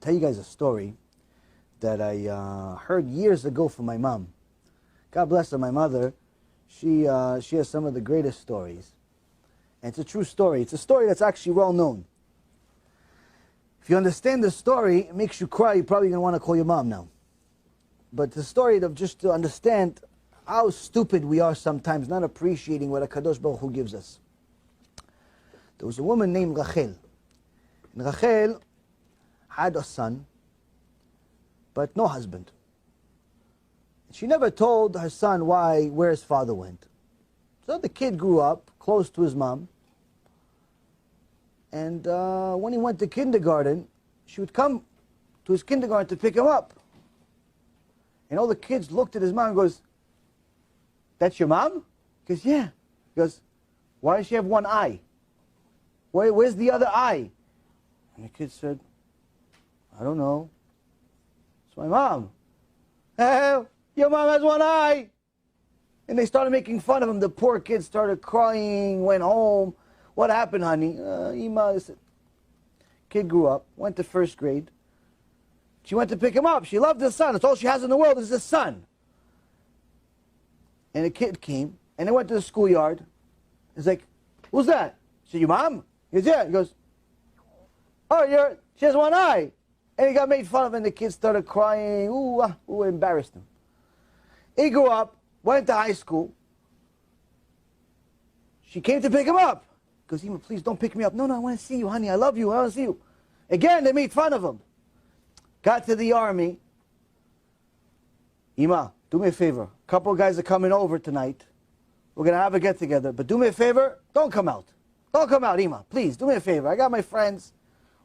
tell you guys a story that I heard years ago from my mom. God bless her, my mother. She has some of the greatest stories. And it's a true story. It's a story that's actually well known. If you understand the story, it makes you cry. You're probably going to want to call your mom now. But the story of just to understand how stupid we are sometimes, not appreciating what HaKadosh Baruch Hu gives us. There was a woman named Rachel. And Rachel had a son, but no husband. She never told her son where his father went. So the kid grew up close to his mom. And when he went to kindergarten, she would come to his kindergarten to pick him up. And all the kids looked at his mom and goes, "That's your mom?" He goes, "Yeah." He goes, "Why does she have one eye? Where's the other eye?" And the kid said, "I don't know. It's my mom." "Hey, your mom has one eye." And they started making fun of him. The poor kid started crying, went home. "What happened, honey?" Ima. Kid grew up, went to first grade. She went to pick him up. She loved his son. That's all she has in the world is his son. And the kid came, and they went to the schoolyard. He's like, "Who's that?" She said, "Your mom?" He goes, "Yeah." He goes, "Oh, she has one eye." And he got made fun of, and the kid started crying. Ooh, embarrassed him. He grew up, went to high school. She came to pick him up. He goes, "Ima, please don't pick me up." "No, I want to see you, honey. I love you. I want to see you." Again, they made fun of him. Got to the army. "Ima, do me a favor. A couple of guys are coming over tonight. We're going to have a get-together. But do me a favor. Don't come out. Don't come out, Ima. Please, do me a favor. I got my friends."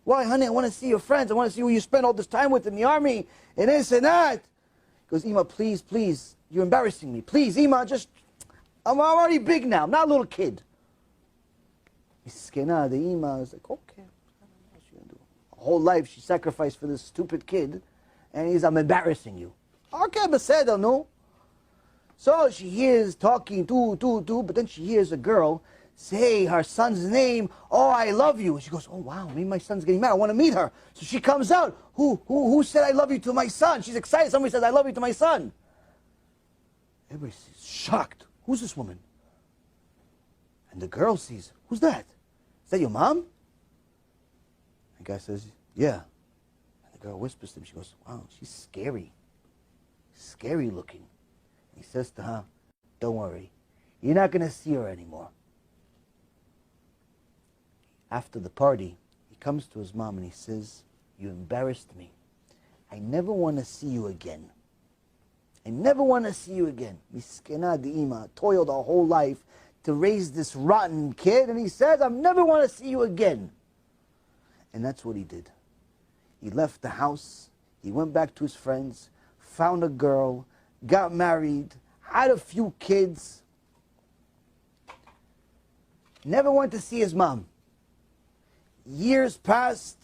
"Why, honey? I want to see your friends. I want to see who you spend all this time with in the army. And this and that." He goes, "Ima, please. You're embarrassing me. Please, Ima, I'm already big now. I'm not a little kid." Miskena, the Ima is like, "Okay. What's she going to do?" A whole life she sacrificed for this stupid kid. And "I'm embarrassing you." "Okay, beseder, no." So she hears talking, but then she hears a girl say her son's name. "Oh, I love you." She goes, "Oh, wow, maybe my son's getting mad. I want to meet her." So she comes out. Who said "I love you" to my son? She's excited. Somebody says "I love you" to my son. Everybody's shocked. Who's this woman? And the girl sees, "Who's that? Is that your mom?" The guy says, "Yeah." And the girl whispers to him. She goes, "Wow, she's scary. Scary looking." He says to her, "Don't worry. You're not going to see her anymore." After the party, he comes to his mom and he says, "You embarrassed me. I never want to see you again. I never want to see you again." Miskena di Ima toiled her whole life to raise this rotten kid, and he says, "I never want to see you again." And that's what he did. He left the house, he went back to his friends, found a girl, got married, had a few kids. Never went to see his mom. Years passed.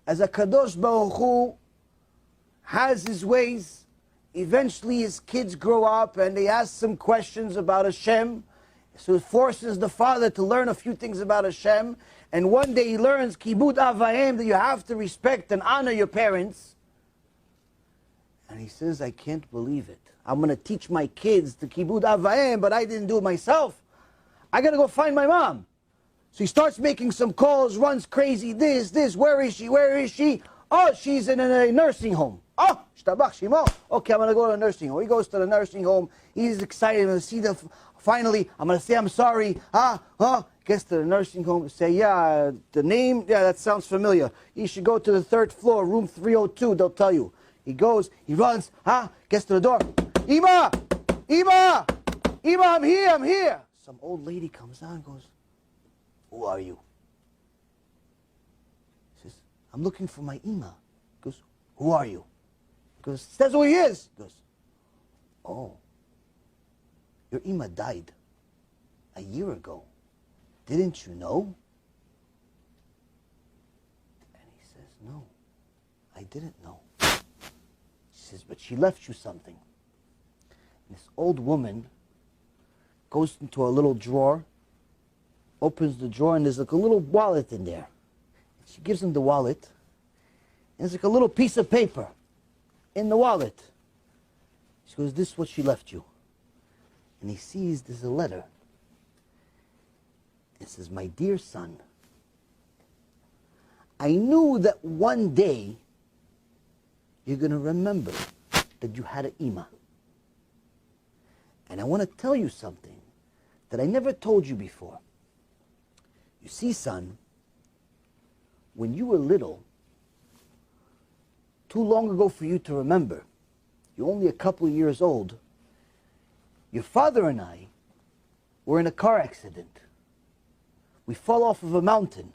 As HaKadosh Baruch Hu has his ways, eventually his kids grow up and they ask some questions about Hashem. So it forces the father to learn a few things about Hashem. And one day he learns Kibud Avayim, that you have to respect and honor your parents. And he says, "I can't believe it. I'm going to teach my kids the Kibud Avayim, but I didn't do it myself. I got to go find my mom." So he starts making some calls, runs crazy, this, where is she? "Oh, she's in a nursing home." "Oh, shtabach shimo. Okay, I'm going to go to a nursing home." He goes to the nursing home. He's excited to see finally, I'm going to say I'm sorry. Gets to the nursing home and say, "Yeah, the name, yeah, that sounds familiar. You should go to the 3rd floor, room 302, they'll tell you." He goes, he runs, gets to the door. Ima, I'm here. Some old lady comes out and goes, "Who are you?" He says, "I'm looking for my Ima." He goes, "Who are you?" He goes, "That's who he is." He goes, "Oh, your Ima died a year ago. Didn't you know?" And he says, "No, I didn't know." She says, "But she left you something." And this old woman goes into a little drawer, opens the drawer, and there's like a little wallet in there. She gives him the wallet, It's like a little piece of paper in the wallet. She goes, this is what she left you. And he sees there's a letter. It says, my dear son, I knew that one day you're going to remember that you had an imah. And I want to tell you something that I never told you before. You see, son, when you were little, too long ago for you to remember, you're only a couple of years old, your father and I were in a car accident. We fell off of a mountain.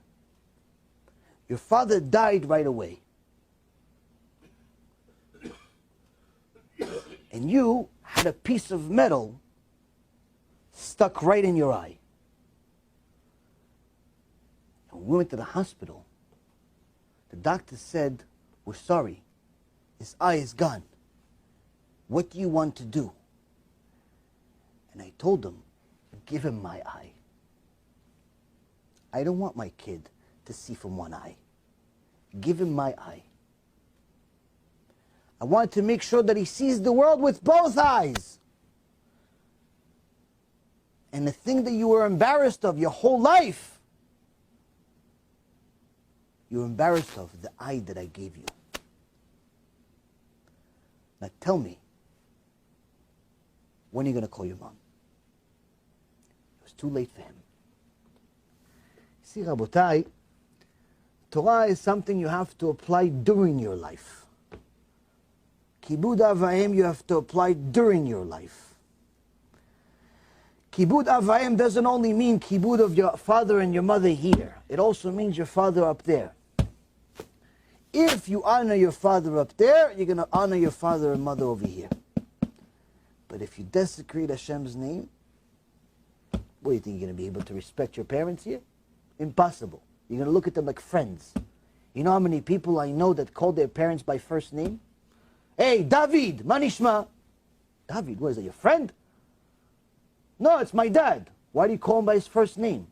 Your father died right away. And you had a piece of metal stuck right in your eye. And when we went to the hospital, the doctor said, we're sorry, his eye is gone. What do you want to do? And I told him, give him my eye. I don't want my kid to see from one eye. Give him my eye. I want to make sure that he sees the world with both eyes. And the thing that you were embarrassed of your whole life, you were embarrassed of the eye that I gave you. Now tell me, when are you going to call your mom? It was too late for him. See, Rabotai, Torah is something you have to apply during your life. Kibud Avayim you have to apply during your life. Kibud Avayim doesn't only mean kibud of your father and your mother here. It also means your father up there. If you honor your father up there, you're going to honor your father and mother over here. But if you desecrate Hashem's name, what do you think, you're going to be able to respect your parents here? Impossible. You're going to look at them like friends. You know how many people I know that call their parents by first name? Hey, David, Manishma. David, what is that, your friend? No, it's my dad. Why do you call him by his first name?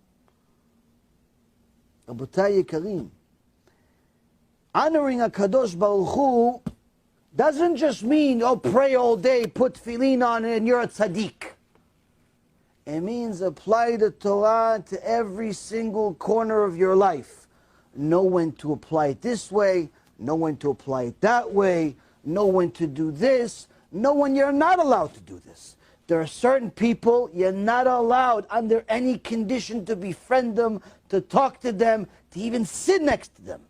Rabotai Yekarim, honoring HaKadosh Baruch Hu doesn't just mean, oh, pray all day, put tefillin on it, and you're a tzaddik. It means apply the Torah to every single corner of your life. Know when to apply it this way, know when to apply it that way, know when to do this, know when you're not allowed to do this. There are certain people you're not allowed under any condition to befriend them, to talk to them, to even sit next to them.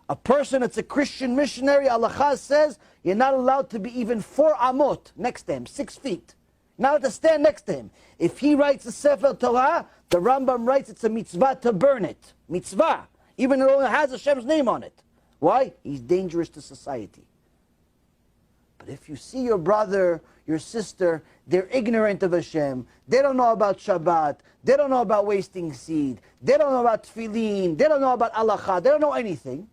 A person that's a Christian missionary, Allah says, you're not allowed to be even 4 amot next to him, 6 feet. Not allowed to stand next to him. If he writes a Sefer Torah, the Rambam writes it's a mitzvah to burn it. Mitzvah. Even though it has Hashem's name on it. Why? He's dangerous to society. But if you see your brother, your sister, they're ignorant of Hashem, they don't know about Shabbat, they don't know about wasting seed, they don't know about tefillin, they don't know about halacha, they don't know anything,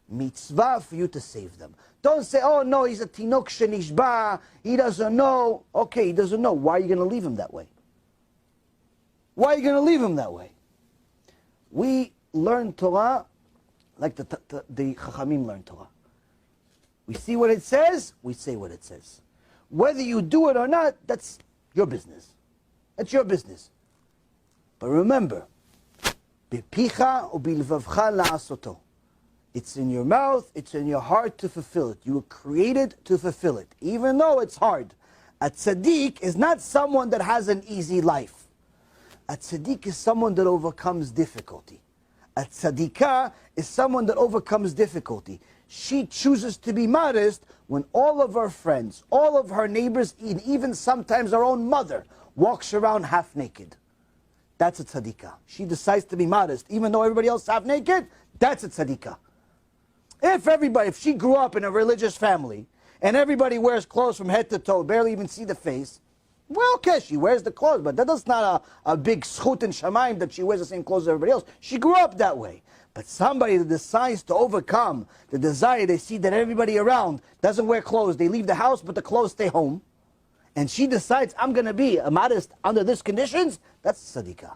mitzvah for you to save them. Don't say, oh no, he's a tinok shenishba, he doesn't know. Okay, he doesn't know. Why are you going to leave him that way? Why are you going to leave him that way? We learn Torah like the Chachamim learn Torah. We see what it says, we say what it says. Whether you do it or not, that's your business. That's your business. But remember, Bipicha ubilvavcha la'asoto. It's in your mouth, it's in your heart to fulfill it. You were created to fulfill it, even though it's hard. A tzaddik is not someone that has an easy life. A tzaddik is someone that overcomes difficulty. A tzaddikah is someone that overcomes difficulty. She chooses to be modest when all of her friends, all of her neighbors, and even sometimes her own mother walks around half naked. That's a tzaddikah. She decides to be modest, even though everybody else is half naked. That's a tzaddikah. If she grew up in a religious family, and everybody wears clothes from head to toe, barely even see the face, well, okay, she wears the clothes, but that's not a big schut in Shamayim that she wears the same clothes as everybody else. She grew up that way. But somebody that decides to overcome the desire, they see that everybody around doesn't wear clothes, they leave the house, but the clothes stay home, and she decides, I'm going to be a modest under these conditions, that's tzadikah.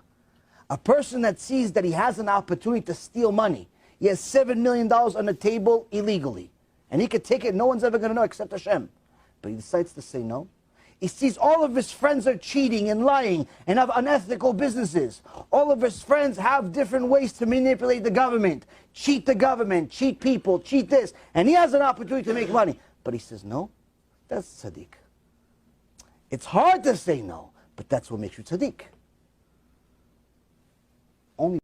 A person that sees that he has an opportunity to steal money, He has $7 million on the table illegally. And he could take it, no one's ever going to know except Hashem. But he decides to say no. He sees all of his friends are cheating and lying and have unethical businesses. All of his friends have different ways to manipulate the government, cheat people, cheat this. And he has an opportunity to make money. But he says no. That's tzaddik. It's hard to say no, but that's what makes you tzaddik. Only